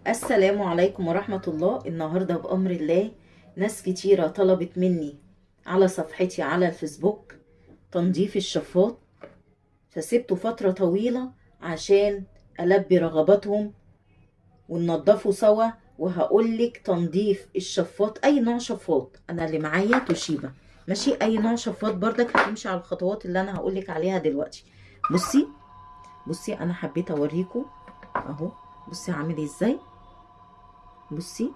السلام عليكم ورحمة الله. النهاردة بأمر الله ناس كتيرة طلبت مني على صفحتي على الفيسبوك تنظيف الشفاط، فسبته فترة طويلة عشان ألبي رغباتهم وننضفه سوا. وهقولك تنظيف الشفاط أي نوع شفاط، أنا اللي معايا توشيبا ماشي، أي نوع شفاط بردك هتمشي على الخطوات اللي أنا هقولك عليها دلوقتي. بصي أنا حبيت أوريكم أهو، بصي عامل إزاي، بصي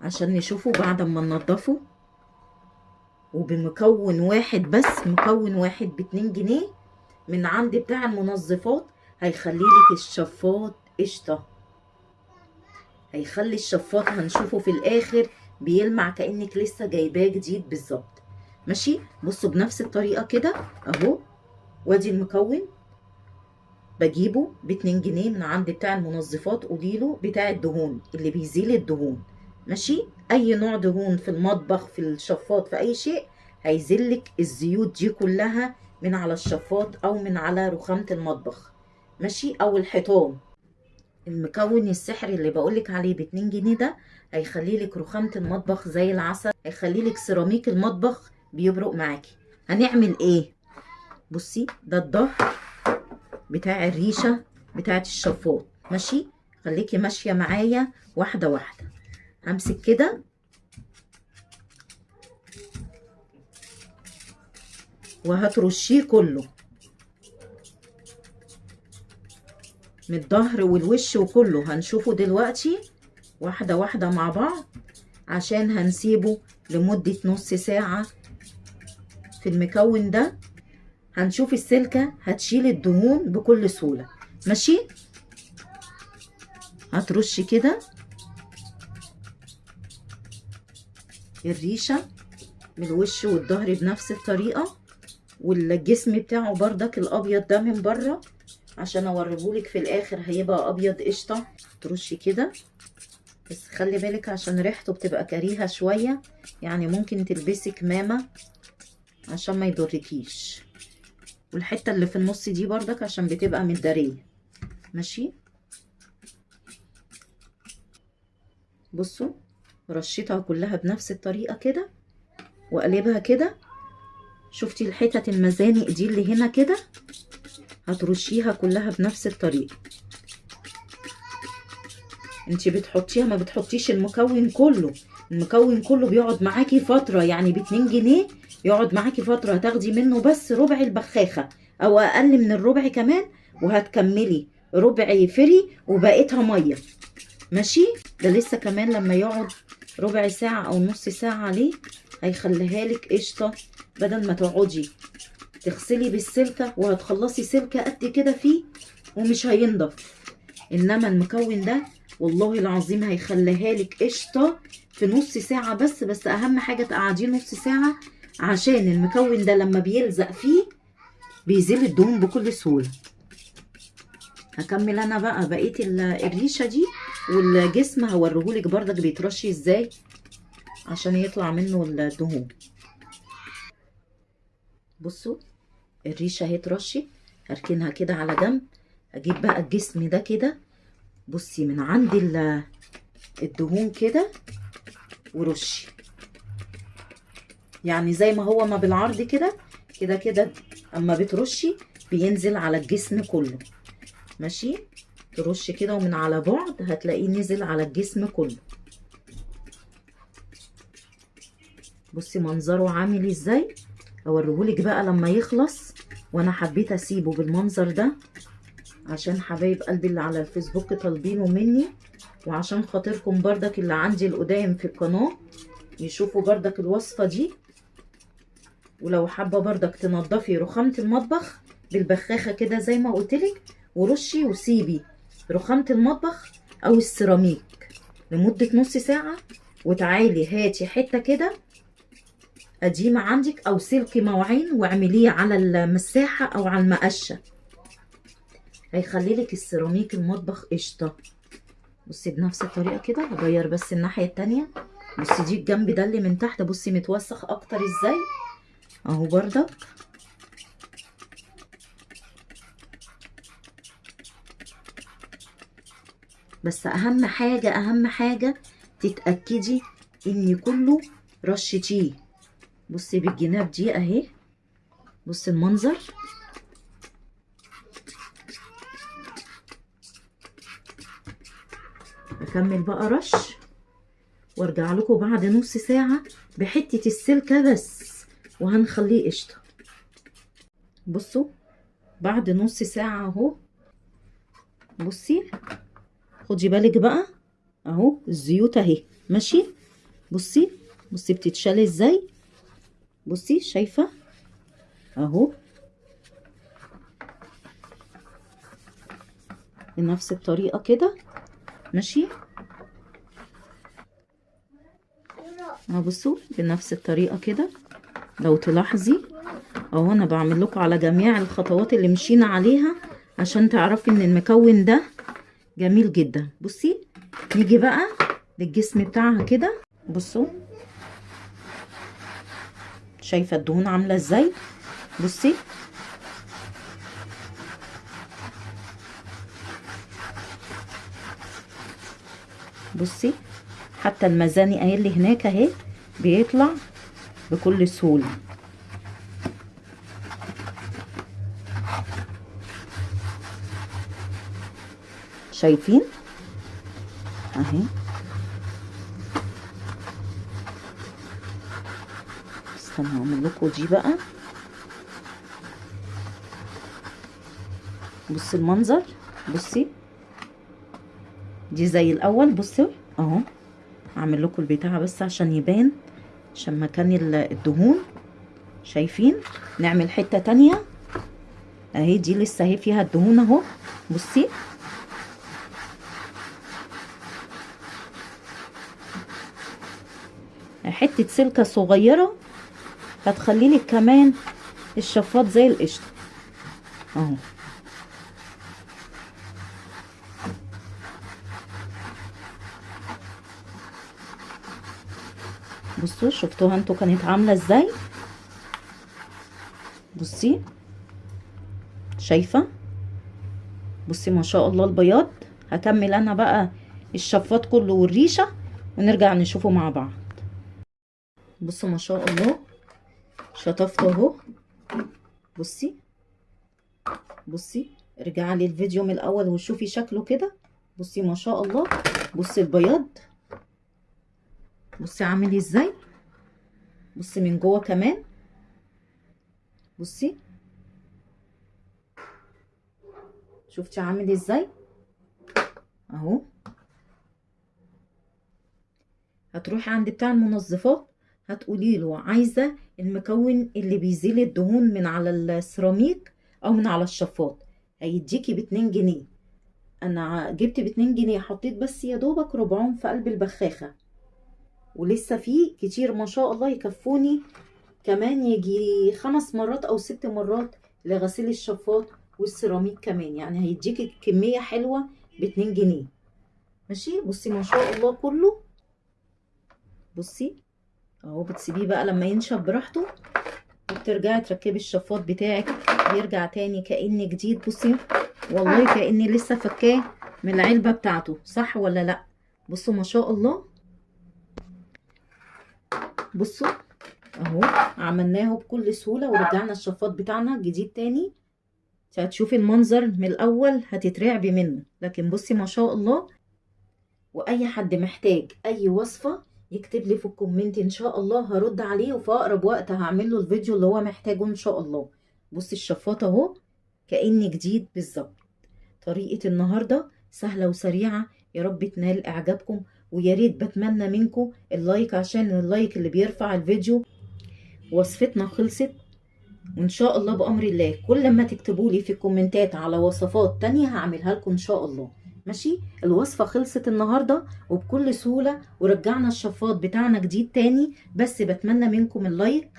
عشان نشوفه بعد ما ننضفه. وبمكون واحد بس، مكون واحد ب2 جنيه من عند بتاع المنظفات، هيخليلك الشفاط قشطة، هيخلي الشفاط هنشوفه في الاخر بيلمع كأنك لسه جايباه جديد بالظبط. ماشي، بصوا بنفس الطريقة كده اهو. وادي المكون بجيبه ب2 جنيه من عند بتاع المنظفات، قوليله بتاع الدهون اللي بيزيل الدهون. ماشي، اي نوع دهون في المطبخ في الشفاط في اي شيء هيزلك الزيوت دي كلها من على الشفاط او من على رخامة المطبخ ماشي، او الحيطان. المكون السحري اللي بقولك عليه ب2 جنيه ده هيخليلك رخامة المطبخ زي العسل، هيخليلك سيراميك المطبخ بيبرق معاكي. هنعمل ايه؟ بصي ده الظهر بتاع الريشة بتاعت الشفاط ماشي، خليكي ماشية معايا واحدة واحدة. همسك كده وهترشيه كله من الظهر والوش وكله، هنشوفه دلوقتي واحدة واحدة مع بعض عشان هنسيبه لمدة نص ساعة في المكون ده. هنشوف السلكة هتشيل الدهون بكل سهولة ماشي. هترشي كده الريشة من الوش والظهر بنفس الطريقة، والجسم بتاعه بردك الابيض ده من بره عشان اوريهولك في الاخر هيبقى ابيض قشطه. ترشي كده بس خلي بالك عشان ريحته بتبقى كريهه شويه، يعني ممكن تلبسي كمامه عشان ما يضركيش. والحته اللي في النص دي بردك عشان بتبقى متداريه ماشي. بصوا رشيتها كلها بنفس الطريقه كده وقلبها كده. شفتي الحتت المزانق دي اللي هنا كده، هترشيها كلها بنفس الطريقه. انتي بتحطيها، ما بتحطيش المكون كله، المكون كله بيقعد معاكي فترة، يعني ب2 جنيه يقعد معاكي فترة. هتاخدي منه بس ربع البخاخة او اقل من الربع كمان، وهتكملي ربع فري وبقيتها مية ماشي. ده لسه كمان لما يقعد ربع ساعة او نص ساعة عليه هيخليها لك قشطة، بدل ما تقعدي تغسلي بالسلكة وهتخلصي سلكة قد كده فيه ومش هينضف. انما المكون ده والله العظيم هيخليها لك قشطه في نص ساعه بس اهم حاجه تقعديه نص ساعه عشان المكون ده لما بيلزق فيه بيزيل الدهون بكل سهوله. هكمل انا بقى بقيه الريشه دي، والجسم هوريهولك بردك بيترشي ازاي عشان يطلع منه الدهون. بصوا الريشه اهي اترشت، هركنها كده على جنب. اجيب بقى الجسم ده كده، بصي من عند الدهون كده ورشي، يعني زي ما هو ما بالعرض كده كده كده، اما بترشي بينزل على الجسم كله ماشي. ترشي كده ومن على بعد هتلاقيه نزل على الجسم كله. بصي منظره عامل ازاي، اوريهولك بقى لما يخلص. وانا حبيت اسيبه بالمنظر ده عشان حبايب قلبي اللي على الفيسبوك طالبينه مني، وعشان خاطركم بردك اللي عندي القدام في القناة يشوفوا بردك الوصفة دي. ولو حابة بردك تنضفي رخامة المطبخ بالبخاخة كده زي ما قلتلك، ورشي وسيبي رخامة المطبخ او السيراميك لمدة نص ساعة، وتعالي هاتي حتة كده قديمة عندك او سلك مواعين واعمليه على المساحة او على المقشة، هيخليلك السيراميك المطبخ قشطة. بصي بنفس الطريقة كده هغير بس الناحية التانية. بصي دي الجنب ده اللي من تحت بصي متوسخ اكتر ازاي اهو بردك. بس اهم حاجة اهم حاجة تتأكدي ان كله رشتيه. بصي بالجناب دي اهي، بصي المنظر. اكمل بقى رش وارجع لكم بعد نص ساعة بحتة السلكة بس، وهنخليه قشطة. بصوا بعد نص ساعة اهو، بصي خدي بالك بقى اهو الزيوت اهي ماشي. بصي بصي بتتشال ازاي، بصي شايفة اهو بنفس الطريقة كده ماشي اهو. بصوا بنفس الطريقة كده لو تلاحظي اهو، انا بعمل لكم على جميع الخطوات اللي مشينا عليها عشان تعرفي ان المكون ده جميل جدا. بصي نيجي بقى للجسم بتاعها كده. بصوا شايفة الدهون عاملة ازاي، بصي بصي حتى المزاني اهي اللي هناك اهي بيطلع بكل سهولة. شايفين اهي. استنى اعمل لكم دي بقى. بصي المنظر، بصي دي زي الاول. بصوا اهو اعمل لكم البتاع بس عشان يبان، عشان مكان الدهون. شايفين؟ نعمل حتة تانية اهي، دي لسه اهي فيها الدهون اهو. بصي حتة سلكة صغيرة هتخليلك كمان الشفاط زي القشطة اهو. بصوا شفتوها انتوا كانت عاملة ازاي، بصي شايفة؟ بصي ما شاء الله البياض. هكمل انا بقى الشفاط كله والريشة ونرجع نشوفه مع بعض. بصوا ما شاء الله شطفته اهو. بصي بصي ارجعي لي الفيديو من الاول وشوفي شكله كده. بصي ما شاء الله، بصي البياض بصي عامل ازاي. بصي من جوه كمان، بصي شفتي عامل ازاي اهو. هتروحي عند بتاع المنظفات هتقولي له عايزه المكون اللي بيزيل الدهون من على السيراميك او من على الشفاط، هيديكي ب2 جنيه. انا جبت ب2 جنيه، حطيت بس يا دوبك ربعهم في قلب البخاخه، ولسه فيه كتير ما شاء الله يكفوني كمان يجي 5 مرات او 6 مرات لغسيل الشفاط والسيراميك كمان. يعني هيديكي كميه حلوه ب2 جنيه ماشي. بصي ما شاء الله كله. بصي اهو بتسيبيه بقى لما ينشف براحته وبترجعي تركبي الشفاط بتاعك يرجع تاني كأن جديد. بصي والله كأني لسه فكاه من العلبة بتاعته، صح ولا لا؟ بصوا ما شاء الله. بصوا اهو عملناه بكل سهولة ورجعنا الشفاط بتاعنا جديد تاني. هتشوفي المنظر من الاول هتترعبي منه، لكن بصي ما شاء الله. واي حد محتاج اي وصفة يكتب لي في الكومنت ان شاء الله هرد عليه، وفي اقرب وقت هعمل له الفيديو اللي هو محتاجه ان شاء الله. بصي الشفاط اهو كأني جديد بالظبط. طريقة النهاردة سهلة وسريعة، يا رب تنال اعجابكم، ويا ريت بتمنى منكم اللايك عشان اللايك اللي بيرفع الفيديو. وصفتنا خلصت، وان شاء الله بامر الله كل ما تكتبوا لي في الكومنتات على وصفات تانية هعملها لكم ان شاء الله ماشي. الوصفة خلصت النهاردة وبكل سهولة، ورجعنا الشفاط بتاعنا جديد تاني. بس بتمنى منكم اللايك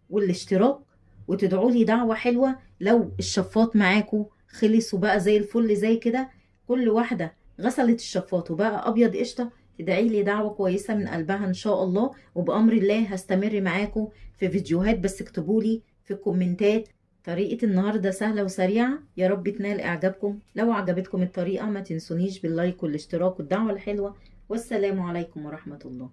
والاشتراك، وتدعوا لي دعوة حلوة لو الشفاط معاكم خلص وبقى زي الفل زي كده. كل واحدة غسلت الشفاط وبقى ابيض قشطة تدعي لي دعوة كويسة من قلبها ان شاء الله، وبأمر الله هستمر معاكم في فيديوهات. بس اكتبوا لي في الكومنتات طريقة النهاردة سهلة وسريعة، يا رب تنال إعجابكم. لو عجبتكم الطريقة ما تنسونيش باللايك والاشتراك والدعوة الحلوة. والسلام عليكم ورحمة الله.